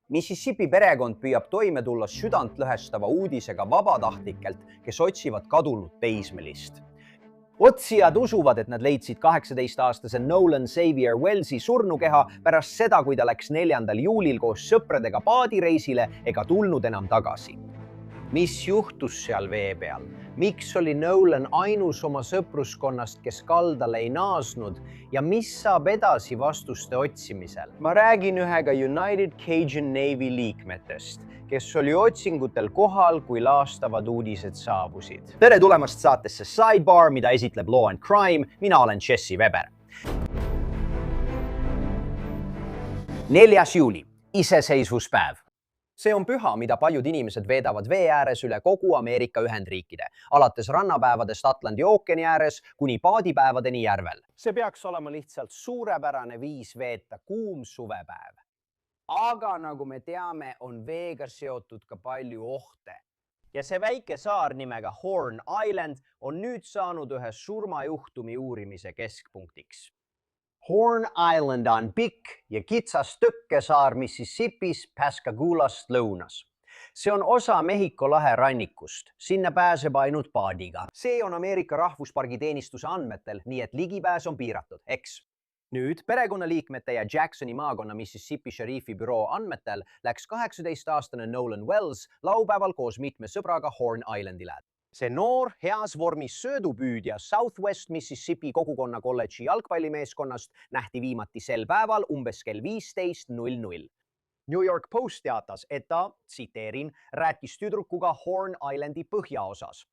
Mississippi perekond püüab toime tulla südantlõhestava uudisega vabatahtlikelt, kes otsivad kadunud teismelist. Otsijad usuvad, et nad leidsid 18-aastase Nolan Xavier Wellsi surnukeha pärast seda, kui ta läks 4. juulil koos sõpradega paadireisile ega tulnud enam tagasi. Mis juhtus seal vee peal? Miks oli Nolan ainus oma sõpruskonnast, kes kaldale ei naasnud ja mis saab edasi vastuste otsimisel? Ma räägin ühega United Cajun Navy liikmetest, kes oli otsingutel kohal, kui laastavad uudised saabusid. Tere tulemast saatesse Sidebar, mida esitleb Law and Crime. Mina olen Jesse Weber. 4. juuli, iseseisvuspäev. See on püha, mida paljud inimesed veedavad vee ääres üle kogu Ameerika Ühendriikide, alates rannapäevadest Atlandi ookeani ääres kuni paadipäevadeni järvel. See peaks olema lihtsalt suurepärane viis veeta kuum suvepäev. Aga nagu me teame, on veega seotud ka palju ohte. Ja see väike saar nimega Horn Island on nüüd saanud ühe surmajuhtumi uurimise keskpunktiks. Horn Island on pikk ja kitsas tõkkesaar Mississippis Pascagoulast lõunas. See on osa Mehhiko lahe rannikust. Sinna pääseb ainult paadiga. See on Ameerika Rahvuspargi teenistuse andmetel, nii et ligipääs on piiratud, eks? Nüüd perekonnaliikmete ja Jacksoni maakonna Mississippi šeriifi büroo andmetel läks 18-aastane Nolan Wells laupäeval koos mitme sõbraga Horn Islandile. See noor, heas vormis söödupüüdja Southwest Mississippi kogukonna kolledži jalgpallimeeskonnast nähti viimati sel päeval umbes kell 15:00. New York Post teatas, et ta, tsiteerin, rääkis tüdrukuga Horn Islandi põhjaosas.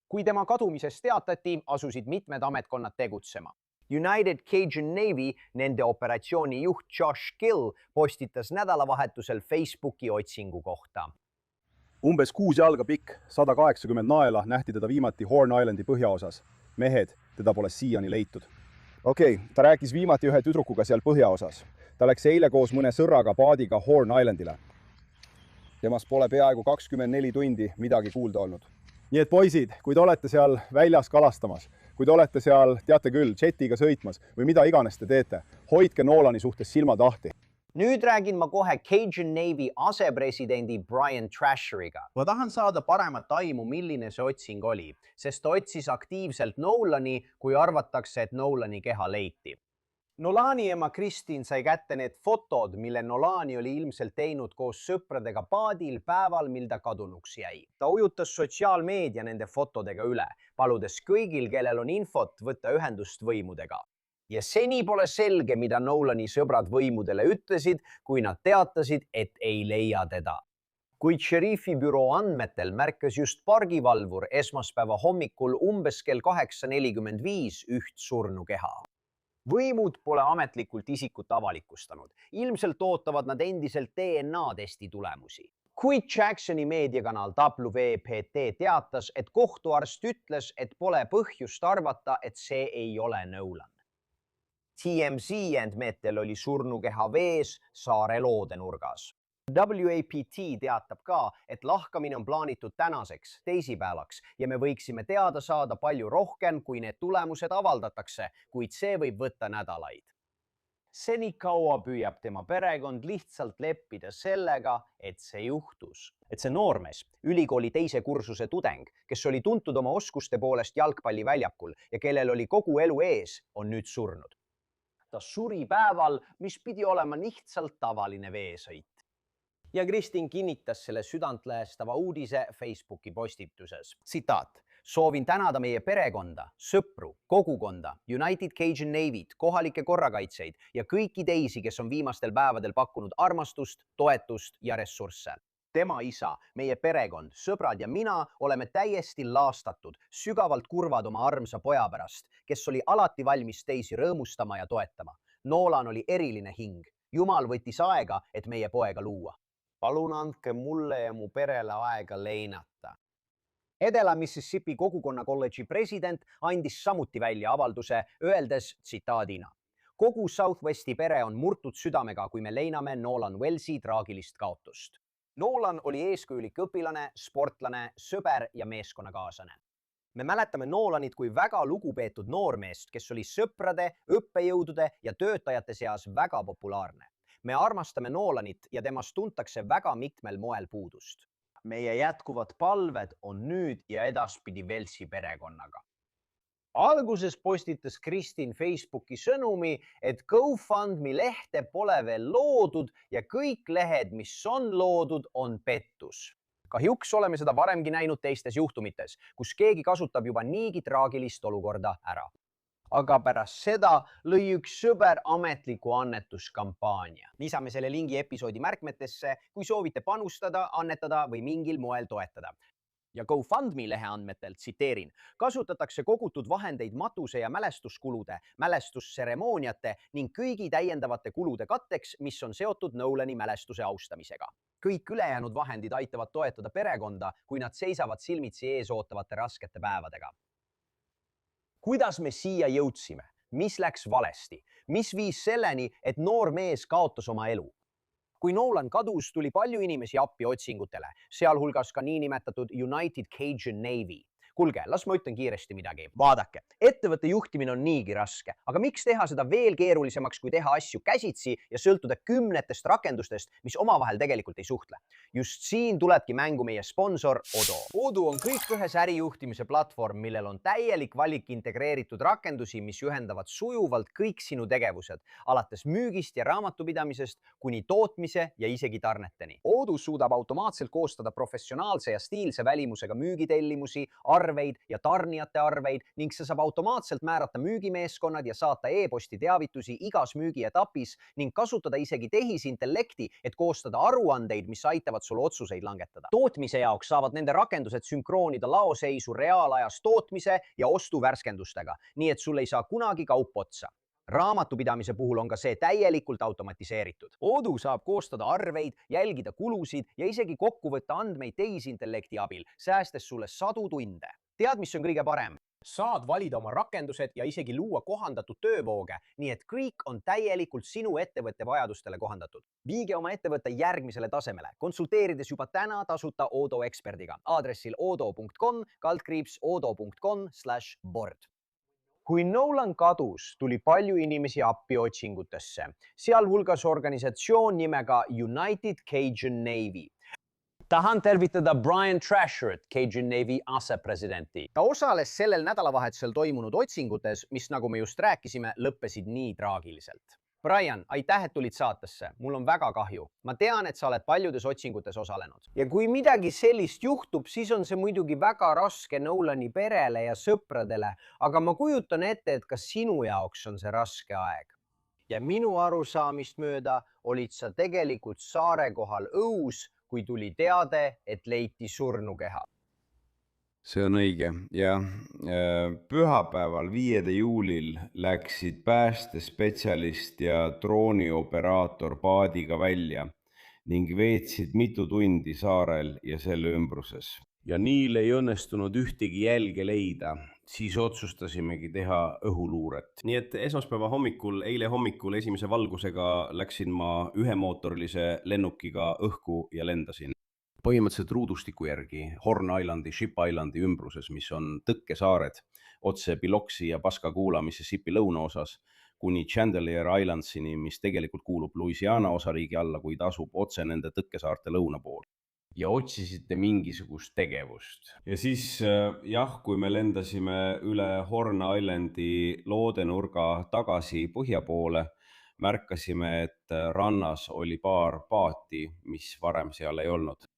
Kui tema kadumisest teatati, asusid mitmed ametkonnad tegutsema. United Cajun Navy, nende operatsiooni juht Josh Gill, postitas nädalavahetusel Facebooki otsingu kohta. Umbes 6 jalga pikk, 180 naela nähti teda viimati Horn Islandi põhjaosas. Mehed, teda pole siiani leitud. Okei, ta rääkis viimati ühe tüdrukuga seal põhjaosas. Ta läks eile koos mõne sõrraga paadiga Horn Islandile. Temast pole peaaegu 24 tundi midagi kuulda olnud. Nii et poisid, kui te olete seal väljas kalastamas, kui te olete seal, teate küll, jetiga sõitmas või mida iganes te teete, hoidke Nolani suhtes silmad lahti. Nüüd räägin ma kohe Cajun Navy asepresidendi Brian Trasheriga. Ma tahan saada paremat aimu, milline see otsing oli, sest ta otsis aktiivselt Nolani, kui arvatakse, et Nolani keha leiti. Nolani ema Kristin sai kätte need fotod, mille Nolani oli ilmselt teinud koos sõpradega paadil päeval, mil ta kadunuks jäi. Ta ujutas sotsiaalmeedia nende fotodega üle, paludes kõigil, kellel on infot, võtta ühendust võimudega. Ja seni pole selge, mida Nolani sõbrad võimudele ütlesid, kui nad teatasid, et ei leia teda. Kuid šeriifi büroo andmetel märkas just pargivalvur esmaspäeva hommikul umbes kell 8:45 üht surnukeha. Võimud pole ametlikult isikut avalikustanud. Ilmselt ootavad nad endiselt DNA-testi tulemusi. Kuid Jacksoni meediakanal WPT teatas, et kohtuarst ütles, et pole põhjust arvata, et see ei ole Nolan. TMZ andmetel oli surnukeha vees saare loodenurgas. WAPT teatab ka, et lahkamine on plaanitud tänaseks, teisipäevaks ja me võiksime teada saada palju rohkem, kui need tulemused avaldatakse, kuid see võib võtta nädalaid. Seni kaua püüab tema perekond lihtsalt leppida sellega, et see juhtus. Et see noormees, ülikooli teise kursuse tudeng, kes oli tuntud oma oskuste poolest jalgpalliväljakul ja kellel oli kogu elu ees, on nüüd surnud. Ta suri päeval, mis pidi olema lihtsalt tavaline veesõit. Ja Kristin kinnitas selle südantlõhestava uudise Facebooki postituses. Tsitaat. Soovin tänada meie perekonda, sõpru, kogukonda, United Cajun Navy't, kohalikke korrakaitseid ja kõiki teisi, kes on viimastel päevadel pakkunud armastust, toetust ja ressursse. Tema isa, meie perekond, sõbrad ja mina oleme täiesti laastatud, sügavalt kurvad oma armsa poja pärast, kes oli alati valmis teisi rõõmustama ja toetama. Nolan oli eriline hing. Jumal võttis aega, et meie poega luua. Palun andke mulle ja mu perele aega leinata. Edela Mississippi kogukonna kolledži president andis samuti välja avalduse, öeldes tsitaadina. Kogu Southwesti pere on murtud südamega, kui me leiname Nolan Wellsi traagilist kaotust. Nolan oli eeskujulik õpilane, sportlane, sõber ja meeskonnakaaslane. Me mäletame Nolanit kui väga lugupeetud noormeest, kes oli sõprade, õppejõudude ja töötajate seas väga populaarne. Me armastame Nolanit ja temast tuntakse väga mitmel moel puudust. Meie jätkuvad palved on nüüd ja edaspidi Veltsi perekonnaga. Alguses postitas Kristin Facebooki sõnumi, et GoFundMe lehte pole veel loodud ja kõik lehed, mis on loodud, on pettus. Kahjuks oleme seda varemgi näinud teistes juhtumites, kus keegi kasutab juba niigi traagilist olukorda ära. Aga pärast seda lõi üks sõber ametliku annetuskampaania. Lisame selle lingi episoodi märkmetesse, kui soovite panustada, annetada või mingil moel toetada. Ja GoFundMe lehe andmetel, tsiteerin, kasutatakse kogutud vahendeid matuse- ja mälestuskulude, mälestustseremooniate ning kõigi täiendavate kulude katteks, mis on seotud Nolani mälestuse austamisega. Kõik ülejäänud vahendid aitavad toetada perekonda, kui nad seisavad silmitsi ees ootavate raskete päevadega. Kuidas me siia jõudsime? Mis läks valesti? Mis viis selleni, et noor mees kaotas oma elu? Kui Nolan kadus, tuli palju inimesi appi otsingutele, sealhulgas ka niinimetatud United Cajun Navy. Kuulge, las ma ütlen kiiresti midagi. Vaadake, ettevõtte juhtimine on niigi raske, aga miks teha seda veel keerulisemaks, kui teha asju käsitsi ja sõltuda kümnetest rakendustest, mis omavahel tegelikult ei suhtle? Just siin tulebki mängu meie sponsor Odoo. Odoo on kõik ühes ärijuhtimise platvorm, millel on täielik valik integreeritud rakendusi, mis ühendavad sujuvalt kõik sinu tegevused, alates müügist ja raamatupidamisest kuni tootmise ja isegi tarneteni. Odoo suudab automaatselt koostada professionaalse ja stiilse välimusega müügitellimusi, arveid ja tarnijate arveid ning see saab automaatselt määrata müügimeeskonnad ja saata e-posti teavitusi igas müügietapis ning kasutada isegi tehisintellekti, et koostada aruandeid, mis aitavad sul otsuseid langetada. Tootmise jaoks saavad nende rakendused sünkroonida laoseisu reaalajas tootmise ja ostuvärskendustega, nii et sul ei saa kunagi kaup otsa. Raamatupidamise puhul on ka see täielikult automatiseeritud. Odoo saab koostada arveid, jälgida kulusid ja isegi kokku võtta andmeid tehisintellekti abil, säästes sulle sadu tunde. Tead, mis on kõige parem? Saad valida oma rakendused ja isegi luua kohandatud töövooge, nii et kõik on täielikult sinu ettevõtte vajadustele kohandatud. Viige oma ettevõtte järgmisele tasemele, konsulteerides juba täna tasuta Odoo eksperdiga aadressil odoo.com/odoo.com/board. Kui Nolan kadus, tuli palju inimesi appi otsingutesse, sealhulgas organisatsioon nimega United Cajun Navy. Tahan tervitada Brian Trasherit, Cajun Navy asepresidenti. Ta osales sellel nädalavahetusel toimunud otsingutes, mis, nagu me just rääkisime, lõppesid nii traagiliselt. Brian, aitäh, et tulid saatesse. Mul on väga kahju. Ma tean, et sa oled paljudes otsingutes osalenud. Ja kui midagi sellist juhtub, siis on see muidugi väga raske Nolani perele ja sõpradele, aga ma kujutan ette, et ka sinu jaoks on see raske aeg. Ja minu arusaamist mööda olid sa tegelikult saare kohal õus, kui tuli teade, et leiti surnukeha. See on õige ja pühapäeval 5. juulil läksid päästespetsialist ja droonioperaator paadiga välja ning veetsid mitu tundi saarel ja selle ümbruses. Ja niil ei õnnestunud ühtegi jälge leida, siis otsustasimegi teha õhuluuret. Nii et esmaspäeva hommikul, eile hommikul esimese valgusega läksin ma ühemootorilise lennukiga õhku ja lendasin. Põhimõtteliselt ruudustiku järgi Horn Islandi, Ship Islandi ümbruses, mis on tõkkesaared otse Biloxi ja Pascagoula, Mississippi lõunaosas, kuni Chandelier Islandsini, mis tegelikult kuulub Louisiana osariigi alla, kuid asub otse nende tõkkesaarte lõuna pool. Ja otsisite mingisugust tegevust. Ja siis jah, kui me lendasime üle Horn Islandi loodenurga tagasi põhja poole, märkasime, et rannas oli paar paati, mis varem seal ei olnud.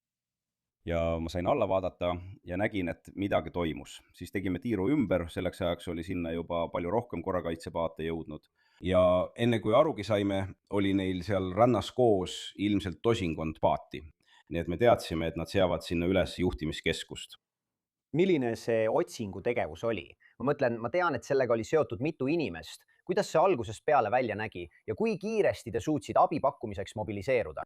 Ja ma sain alla vaadata ja nägin, et midagi toimus. Siis tegime tiiru ümber, selleks ajaks oli sinna juba palju rohkem korrakaitsepaate jõudnud. Ja enne kui arugi saime, oli neil seal rannas koos ilmselt tosinkond paati. Nii et me teadsime, et nad seavad sinna üles juhtimiskeskust. Milline see otsingu tegevus oli? Ma mõtlen, ma tean, et sellega oli seotud mitu inimest. Kuidas see algusest peale välja nägi ja kui kiiresti te suutsid abi pakkumiseks mobiliseeruda?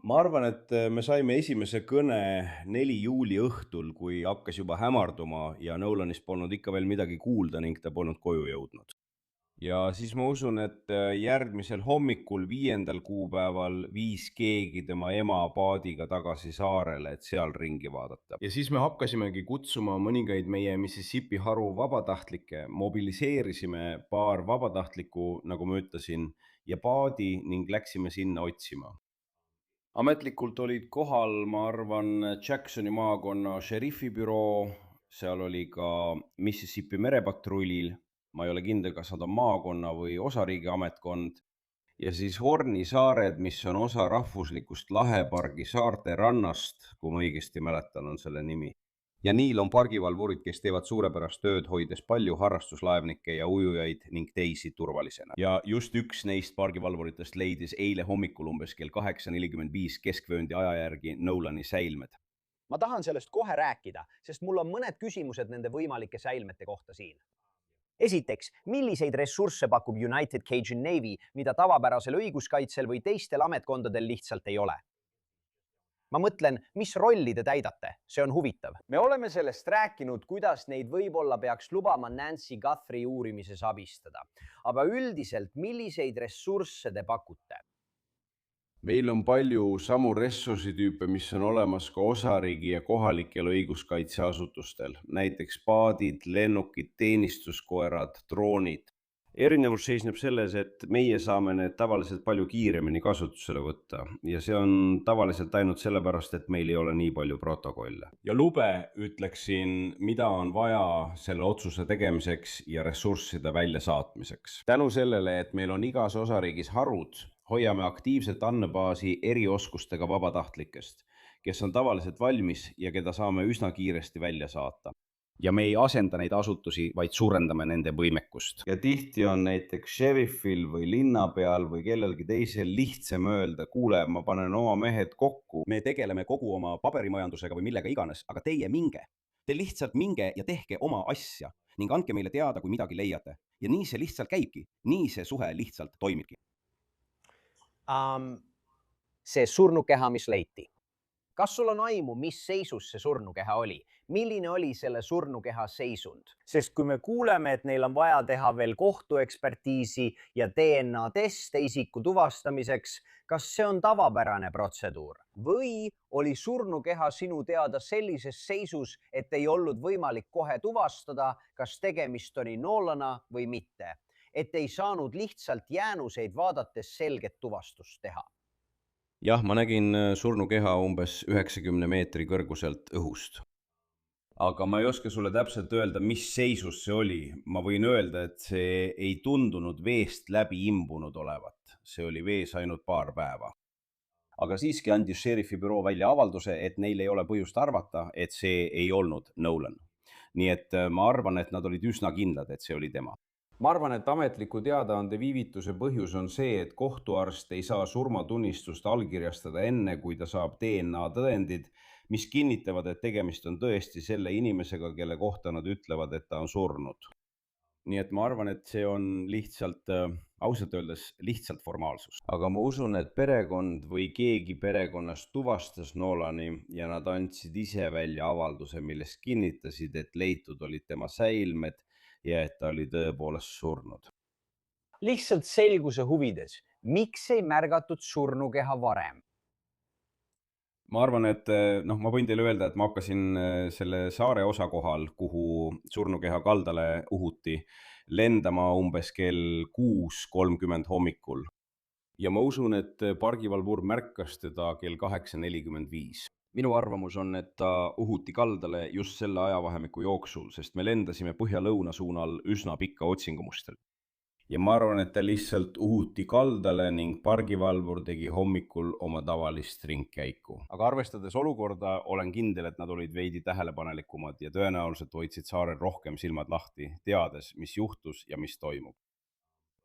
Ma arvan, et me saime esimese kõne 4. juuli õhtul, kui hakkas juba hämarduma ja Nolanist polnud ikka veel midagi kuulda ning ta polnud koju jõudnud. Ja siis ma usun, et järgmisel hommikul 5. kuupäeval viis keegi tema ema paadiga tagasi saarele, et seal ringi vaadata. Ja siis me hakkasimegi kutsuma mõningaid meie Mississippi haru vabatahtlikke, mobiliseerisime paar vabatahtlikku, nagu ma ütlesin, ja paadi ning läksime sinna otsima. Ametlikult olid kohal, ma arvan, Jacksoni maakonna šerifibüroo, seal oli ka Mississippi merepatrullil, ma ei ole kindel, kas nad on maakonna või osariigi ametkond, ja siis Horni saared, mis on osa rahvuslikust Lahepargi saarte rannast, kui ma õigesti mäletan, on selle nimi. Ja Neil on pargivalvurid, kes teevad suurepärast tööd, hoides palju harrastuslaevnikke ja ujujaid ning teisi turvalisena. Ja just üks neist pargivalvuritest leidis eile hommikul umbes kell 8:45 keskvööndi aja järgi Nolani säilmed. Ma tahan sellest kohe rääkida, sest mul on mõned küsimused nende võimalike säilmete kohta siin. Esiteks, milliseid ressursse pakub United Cajun Navy, mida tavapärasel õiguskaitsel või teistel ametkondadel lihtsalt ei ole? Ma mõtlen, mis rolli te täidate? See on huvitav. Me oleme sellest rääkinud, kuidas neid võib-olla peaks lubama Nancy Guthrie uurimises abistada. Aga üldiselt, milliseid ressursse te pakute? Meil on palju samu ressursitüüpe, mis on olemas ka osariigi ja kohalikel õiguskaitseasutustel, näiteks paadid, lennukid, teenistuskoerad, droonid. Erinevus seisneb selles, et meie saame need tavaliselt palju kiiremini kasutusele võtta ja see on tavaliselt ainult sellepärast, et meil ei ole nii palju protokolle. Ja lube ütleksin, mida on vaja selle otsuse tegemiseks ja ressursside väljasaatmiseks. Tänu sellele, et meil on igas osariigis harud, hoiame aktiivset andmebaasi erioskustega vabatahtlikest, kes on tavaliselt valmis ja keda saame üsna kiiresti välja saata. Ja me ei asenda neid asutusi, vaid suurendame nende võimekust. Ja tihti on näiteks šerifil või linnapeal või kellelgi teisel lihtsam öelda, kuule, ma panen oma mehed kokku. Me tegeleme kogu oma paberimajandusega või millega iganes, aga teie minge. Te lihtsalt minge ja tehke oma asja ning andke meile teada, kui midagi leiate. Ja nii see lihtsalt käibki. Nii see suhe lihtsalt toimibki. See surnukeha, mis leiti. Kas sul on aimu, mis seisus see surnukeha oli? Milline oli selle surnukeha seisund? Sest kui me kuuleme, et neil on vaja teha veel kohtuekspertiisi ja DNA-teste isiku tuvastamiseks, kas see on tavapärane protseduur? Või oli surnukeha sinu teada sellises seisus, et ei olnud võimalik kohe tuvastada, kas tegemist oli Nolana või mitte? Et ei saanud lihtsalt jäänuseid vaadates selget tuvastust teha? Jah, ma nägin surnukeha umbes 90 meetri kõrguselt õhust. Aga ma ei oska sulle täpselt öelda, mis seisus see oli. Ma võin öelda, et see ei tundunud veest läbi imbunud olevat. See oli vees ainult paar päeva. Aga siiski andis šerifi büroo välja avalduse, et neil ei ole põhjust arvata, et see ei olnud Nolan. Nii et ma arvan, et nad olid üsna kindlad, et see oli tema. Ma arvan, et ametliku teadaande viivituse põhjus on see, et kohtuarst ei saa surmatunnistust allkirjastada enne, kui ta saab DNA tõendid, mis kinnitavad, et tegemist on tõesti selle inimesega, kelle kohta nad ütlevad, et ta on surnud. Nii et ma arvan, et see on lihtsalt, ausalt öeldes, lihtsalt formaalsus. Aga ma usun, et perekond või keegi perekonnast tuvastas Nolani ja nad andsid ise välja avalduse, milles kinnitasid, et leitud olid tema säilmed ja et ta oli tõepoolest surnud. Lihtsalt selguse huvides, miks ei märgatud surnukeha varem? Ma arvan, et ma võin teile öelda, et ma hakkasin selle saare osa kohal, kuhu surnukeha kaldale uhuti, lendama umbes kell 6:30 hommikul. Ja ma usun, et pargivalvur märkas teda kell 8:45. Minu arvamus on, et ta uhuti kaldale just selle ajavahemiku jooksul, sest me lendasime põhja-lõuna suunal üsna pikka otsingumustel. Ja ma arvan, et ta lihtsalt uhuti kaldale ning pargivalvur tegi hommikul oma tavalist ringkäiku. Aga arvestades olukorda, olen kindel, et nad olid veidi tähelepanelikumad ja tõenäoliselt hoidsid saarel rohkem silmad lahti, teades, mis juhtus ja mis toimub.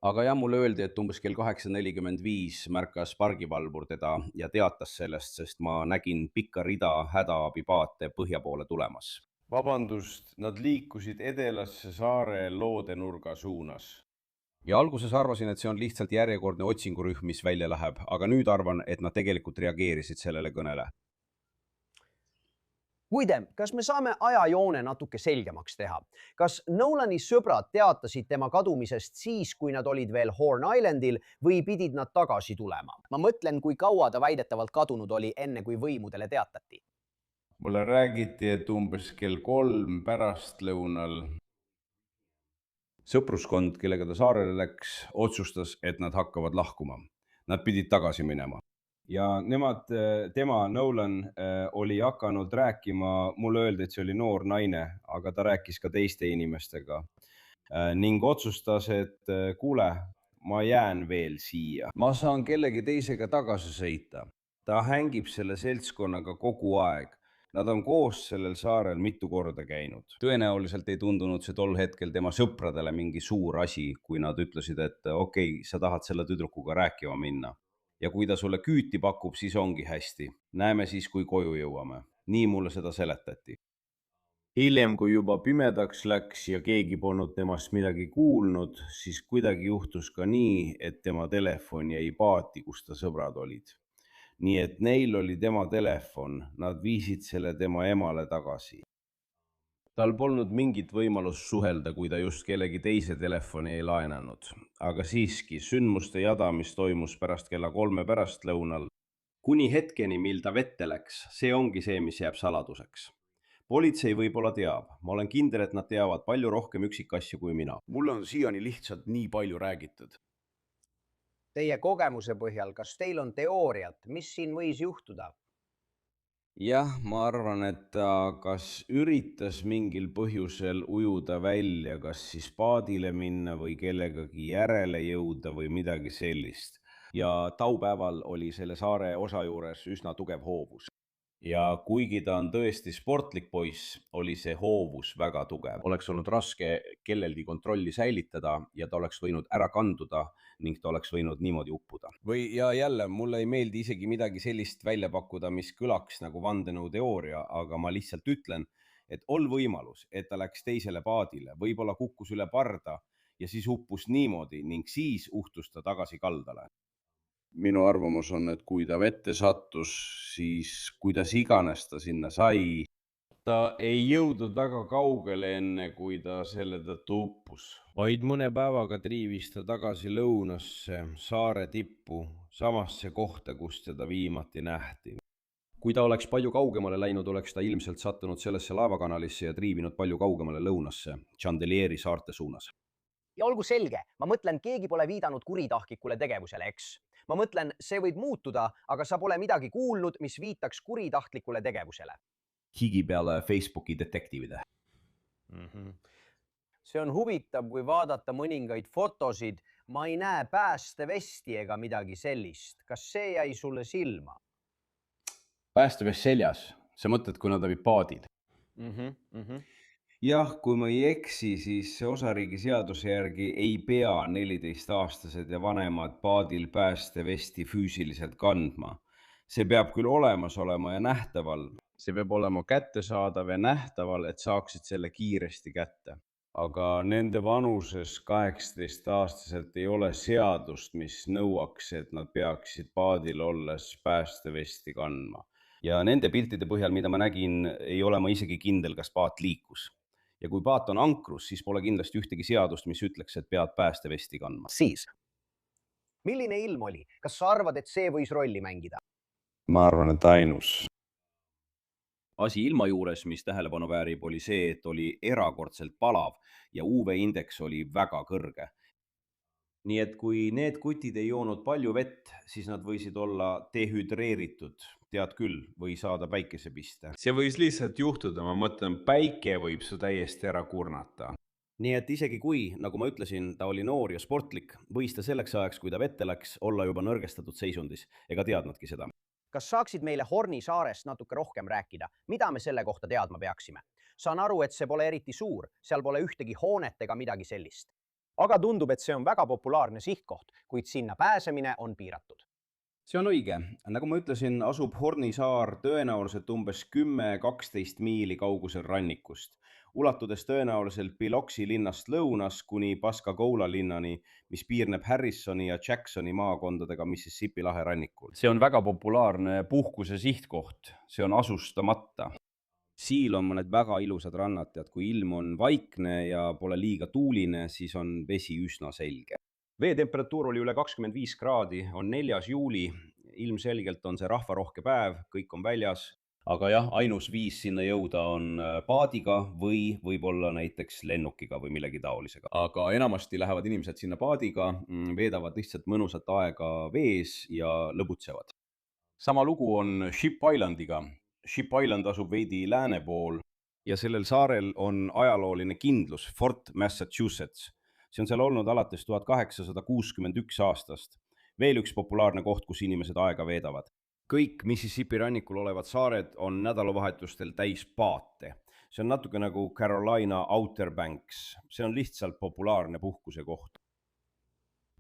Aga jah, mulle öeldi, et umbes kell 8:45 märkas pargivalvur teda ja teatas sellest, sest ma nägin pikka rida hädaabipaate põhja poole tulemas. Vabandust, nad liikusid edelasse saare loodenurga suunas. Ja alguses arvasin, et see on lihtsalt järjekordne otsingurühm, mis välja läheb, aga nüüd arvan, et nad tegelikult reageerisid sellele kõnele. Muide, kas me saame ajajoone natuke selgemaks teha? Kas Nolani sõbrad teatasid tema kadumisest siis, kui nad olid veel Horn Islandil või pidid nad tagasi tulema? Ma mõtlen, kui kaua ta väidetavalt kadunud oli enne, kui võimudele teatati. Mulle räägiti, et umbes kell 3 pärastlõunal sõpruskond, kellega ta saarele läks, otsustas, et nad hakkavad lahkuma. Nad pidid tagasi minema. Ja nemad, tema, Nolan, oli hakanud rääkima, mulle öeldi, et see oli noor naine, aga ta rääkis ka teiste inimestega ning otsustas, et kuule, ma jään veel siia. Ma saan kellegi teisega tagasi sõita. Ta hängib selle seltskonnaga kogu aeg. Nad on koos sellel saarel mitu korda käinud. Tõenäoliselt ei tundunud see tol hetkel tema sõpradele mingi suur asi, kui nad ütlesid, et okei, sa tahad selle tüdrukuga rääkima minna. Ja kui ta sulle küüti pakub, siis ongi hästi. Näeme siis, kui koju jõuame. Nii mulle seda seletati. Hiljem, kui juba pimedaks läks ja keegi polnud temast midagi kuulnud, siis kuidagi juhtus ka nii, et tema telefon jäi paati, kus ta sõbrad olid. Nii et neil oli tema telefon, nad viisid selle tema emale tagasi. Tal polnud mingit võimalust suhelda, kui ta just kellegi teise telefoni ei laenanud. Aga siiski, sündmuste jada, mis toimus pärast kella 3 pärastlõunal, kuni hetkeni, mil ta vette läks, see ongi see, mis jääb saladuseks. Politsei võib-olla teab. Ma olen kindel, et nad teavad palju rohkem üksikasju kui mina. Mulle on siiani lihtsalt nii palju räägitud. Teie kogemuse põhjal, kas teil on teooriat, mis siin võis juhtuda? Jah, ma arvan, et ta kas üritas mingil põhjusel ujuda välja, kas siis paadile minna või kellegagi järele jõuda või midagi sellist. Ja taupäeval oli selle saare osa juures üsna tugev hoovus. Ja kuigi ta on tõesti sportlik poiss, oli see hoovus väga tugev. Oleks olnud raske kellelgi kontrolli säilitada ja ta oleks võinud ära kanduda ning ta oleks võinud niimoodi uppuda. Ja jälle, mulle ei meeldi isegi midagi sellist välja pakkuda, mis kõlaks nagu vandenõuteooria, aga ma lihtsalt ütlen, et on võimalus, et ta läks teisele paadile, võib-olla kukkus üle parda ja siis uppus niimoodi ning siis uhtus ta tagasi kaldale. Minu arvamus on, et kui ta vette sattus, siis kuidas iganes ta sinna sai, ta ei jõudnud väga kaugele enne, kui ta selle tõttu uppus. Vaid mõne päevaga triivis ta tagasi lõunasse, saare tippu, samasse kohta, kus teda viimati nähti. Kui ta oleks palju kaugemale läinud, oleks ta ilmselt sattunud sellesse laevakanalisse ja triivinud palju kaugemale lõunasse, Chandelieri saarte suunas. Ja olgu selge, ma mõtlen, keegi pole viidanud kuritahklikule tegevusele, eks? Ma mõtlen, see võib muutuda, aga sa pole midagi kuulnud, mis viitaks kuritahtlikule tegevusele. Higi peale Facebooki detektiivide. See on huvitav, kui vaadata mõningaid fotosid. Ma ei näe päästevesti ega midagi sellist. Kas see jäi sulle silma? Päästevest seljas. Sa mõtled, kui nad olid paadid? Jah, kui ma ei eksi, siis osariigi seaduse järgi ei pea 14-aastased ja vanemad paadil päästevesti füüsiliselt kandma. See peab küll olemas olema ja nähtaval. See peab olema kättesaadav ja nähtaval, et saaksid selle kiiresti kätte. Aga nende vanuses 18-aastaselt ei ole seadust, mis nõuaks, et nad peaksid paadil olles päästevesti kandma. Ja nende piltide põhjal, mida ma nägin, ei ole ma isegi kindel, kas paat liikus. Ja kui paat on ankrus, siis pole kindlasti ühtegi seadust, mis ütleks, et pead päästevesti kandma. Siis. Milline ilm oli? Kas sa arvad, et see võis rolli mängida? Ma arvan, et ainus. Asi ilma juures, mis tähelepanu väärib, oli see, et oli erakordselt palav ja UV-indeks oli väga kõrge. Nii et kui need kutid ei joonud palju vett, siis nad võisid olla dehüdreeritud, tead küll, või saada päikesepiste. See võis lihtsalt juhtuda, ma mõtlen, päike võib su täiesti ära kurnata. Nii et isegi kui, nagu ma ütlesin, ta oli noor ja sportlik, võis ta selleks ajaks, kui ta vette läks, olla juba nõrgestatud seisundis, ega teadnudki seda. Kas saaksid meile Horni saarest natuke rohkem rääkida? Mida me selle kohta teadma peaksime? Saan aru, et see pole eriti suur, seal pole ühtegi hoonet ega midagi sellist. Aga tundub, et see on väga populaarne sihtkoht, kuid sinna pääsemine on piiratud. See on õige. Nagu ma ütlesin, asub Horni saar tõenäoliselt umbes 10-12 miili kaugusel rannikust, ulatudes tõenäoliselt Biloxi linnast lõunas kuni Pascagoula linnani, mis piirneb Harrisoni ja Jacksoni maakondadega Mississippi lahe rannikul. See on väga populaarne puhkuse sihtkoht, see on asustamata. Siil on mõned väga ilusad rannad, tead, kui ilm on vaikne ja pole liiga tuuline, siis on vesi üsna selge. Veetemperatuur oli üle 25 kraadi, on 4. juuli, ilmselgelt on see rahvarohke päev, kõik on väljas. aga jah, ainus viis sinna jõuda on paadiga või võib-olla näiteks lennukiga või millegi taolisega. Aga enamasti lähevad inimesed sinna paadiga, veedavad lihtsalt mõnusat aega vees ja lõbutsevad. Sama lugu on Ship Islandiga. Ship Island asub veidi lääne pool ja sellel saarel on ajalooline kindlus Fort Massachusetts. See on seal olnud alates 1861 aastast. Veel üks populaarne koht, kus inimesed aega veedavad. Kõik Mississippi rannikul olevad saared on nädalavahetustel täis paate. See on natuke nagu Carolina Outer Banks. See on lihtsalt populaarne puhkuse koht.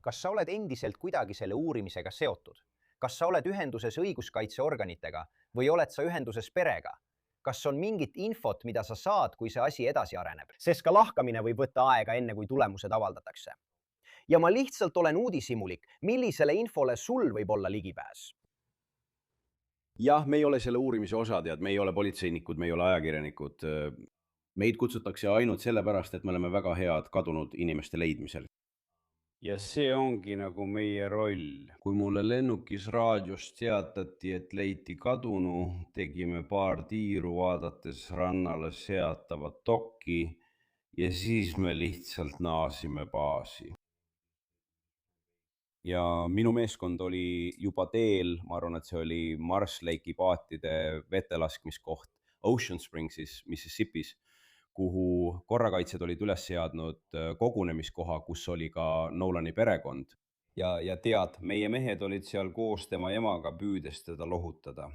Kas sa oled endiselt kuidagi selle uurimisega seotud? Kas sa oled ühenduses õiguskaitseorganitega või oled sa ühenduses perega? Kas on mingit infot, mida sa saad, kui see asi edasi areneb? Sest ka lahkamine võib võtta aega enne, kui tulemused avaldatakse. Ja ma lihtsalt olen uudishimulik, millisele infole sul võib olla ligipääs? Jah, me ei ole selle uurimise osa, tead, me ei ole politseinikud, me ei ole ajakirjanikud. Meid kutsutakse ainult sellepärast, et me oleme väga head kadunud inimeste leidmisel. Ja see ongi nagu meie roll. Kui mulle lennukis raadios teatati, et leiti kadunu, tegime paar tiiru vaadates rannale seatavat dokki ja siis me lihtsalt naasime baasi. Ja minu meeskond oli juba teel, ma arvan, et see oli Mars Lake'i paatide vetelaskmiskoht Ocean Springsis, Mississippis, kuhu korrakaitsjad olid üles seadnud kogunemiskoha, kus oli ka Nolani perekond. Ja tead, meie mehed olid seal koos tema emaga püüdes teda lohutada.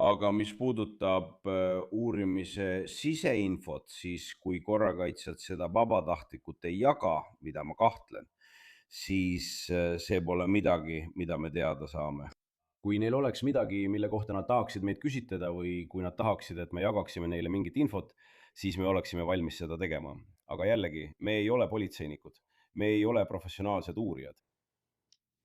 Aga mis puudutab uurimise siseinfot, siis kui korrakaitsjad seda vabatahtlikult ei jaga, mida ma kahtlen, siis see pole midagi, mida me teada saame. Kui neil oleks midagi, mille kohta nad tahaksid meid küsitleda või kui nad tahaksid, et me jagaksime neile mingit infot, siis me oleksime valmis seda tegema. Aga jällegi, me ei ole politseinikud, me ei ole professionaalsed uurijad.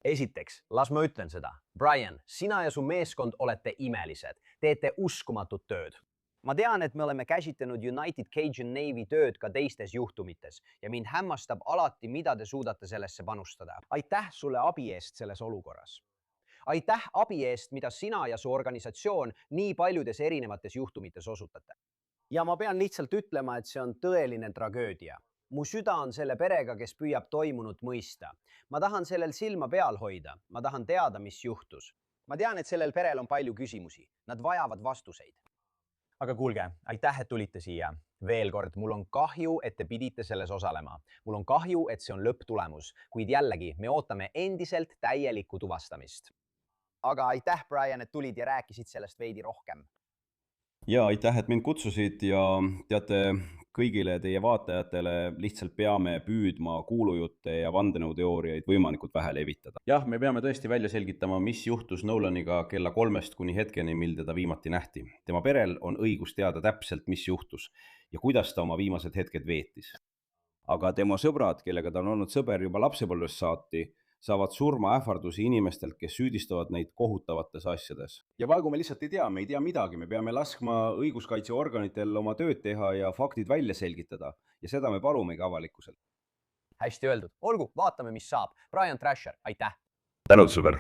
Esiteks, las ma ütlen seda. Brian, sina ja su meeskond olete imelised. Teete uskumatut tööd. Ma tean, et me oleme käsitlenud United Cajun Navy tööd ka teistes juhtumites ja mind hämmastab alati, mida te suudate sellesse panustada. Aitäh sulle abi eest selles olukorras. Aitäh abi eest, mida sina ja su organisatsioon nii paljudes erinevates juhtumites osutate. Ja ma pean lihtsalt ütlema, et see on tõeline tragöödia. Mu süda on selle perega, kes püüab toimunut mõista. Ma tahan sellel silma peal hoida. Ma tahan teada, mis juhtus. Ma tean, et sellel perel on palju küsimusi. Nad vajavad vastuseid. Aga kuulge, aitäh, et tulite siia. Veel kord, mul on kahju, et te pidite selles osalema. Mul on kahju, et see on lõpptulemus, kuid jällegi, me ootame endiselt täielikku tuvastamist. Aga aitäh, Brian, et tulid ja rääkisid sellest veidi rohkem. Ja aitäh, et mind kutsusid ja teate, kõigile teie vaatajatele lihtsalt peame püüdma kuulujutte ja vandenõuteooriaid võimalikult vähe levitada. Jah, me peame tõesti välja selgitama, mis juhtus Nolaniga kella 3 kuni hetkeni, mil teda viimati nähti. Tema perel on õigus teada täpselt, mis juhtus ja kuidas ta oma viimased hetked veetis. Aga tema sõbrad, kellega ta on olnud sõber juba lapsepõlvest saati, saavad surmaähvardusi inimestelt, kes süüdistavad neid kohutavates asjades. Ja praegu me lihtsalt ei tea, me ei tea midagi, me peame laskma õiguskaitseorganitel oma tööd teha ja faktid välja selgitada. Ja seda me palumegi avalikkuselt. Hästi öeldud. Olgu, vaatame, mis saab. Brian Thrasher, aitäh! Tänud, sõber!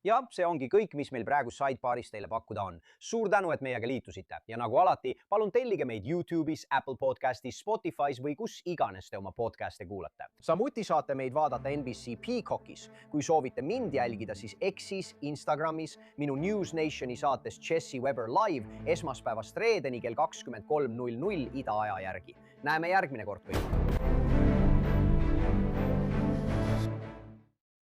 Ja see ongi kõik, mis meil praegu Sidebaaris teile pakkuda on. Suur tänu, et meiega liitusite. Ja nagu alati, palun tellige meid YouTube'is, Apple Podcastis, Spotify's või kus iganes te oma podcast'e kuulate. Samuti saate meid vaadata NBC Peacockis. Kui soovite mind jälgida, siis X'is, Instagramis, minu News Nationi saates Jesse Weber Live esmaspäevast reedeni kell 23:00 idaaja järgi. Näeme järgmine kord kõik.